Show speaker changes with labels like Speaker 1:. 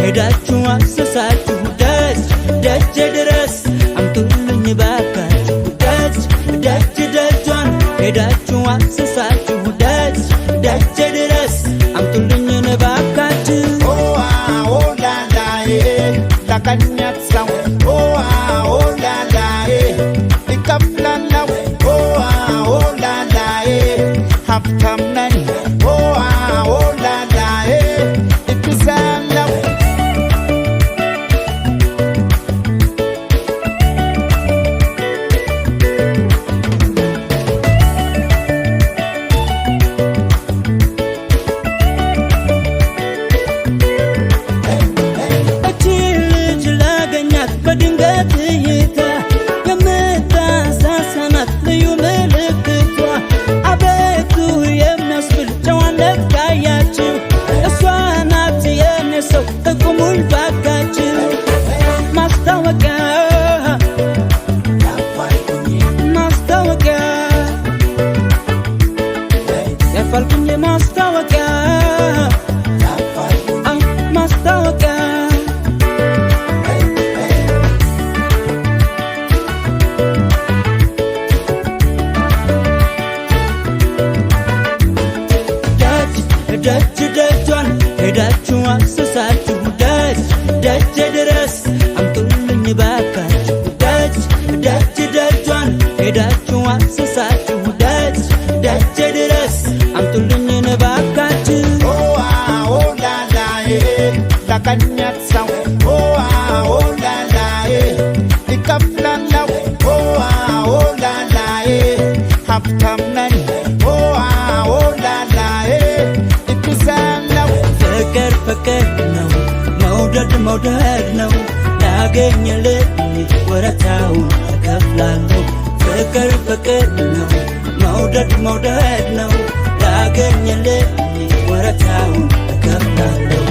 Speaker 1: ሄዳችሁ አሰሳችሁ ደጅ ደጅ ድረስ አምጡልኝ ባካችሁ ደጅ ደጅ ደጇን ሄዳችሁ አሰሳችሁ ደጅ ደጅ ድረስ አምጡልኝ ባካችሁ
Speaker 2: Takanyat saw, la la ikaflan law, la la haftam nani, la la ipisan law.
Speaker 1: በድንገት እይታ የምታሳሳናት ልዩ ምልክቷ አቤቱ የሚያስብል ጨዋነት ካያችሁ እሷ ናት የኔ ሰው ጥቁሙኝ ባካችሁ ማስታወቂያ ማስታወቂያ ያፋልኩኝ ማስታወቂያ ማስታወቂያ ደጅ ደጇን ሄዳችሁ አሰሳችሁ ደጅ ደጅ ድረስ አምጡልኝ ባካችሁ ደጅ ደጅ ደጇን ሄዳችሁ አሰሳችሁ ደጅ ደጅ ድረስ አምጡልኝ ባካችሁ
Speaker 2: Takanyat saw, la la ikaflan law, la la haftam nani, la la ipisan law.
Speaker 1: ፍቅር ፍቅር ነው መውደድ መውደድ ነው ላገኘልኝ ወረታውን እከፍላለሁ ፍቅር ፍቅር ነው መውደድ መውደድ ነው ላገኘልኝ ወረታውን እከፍላለሁ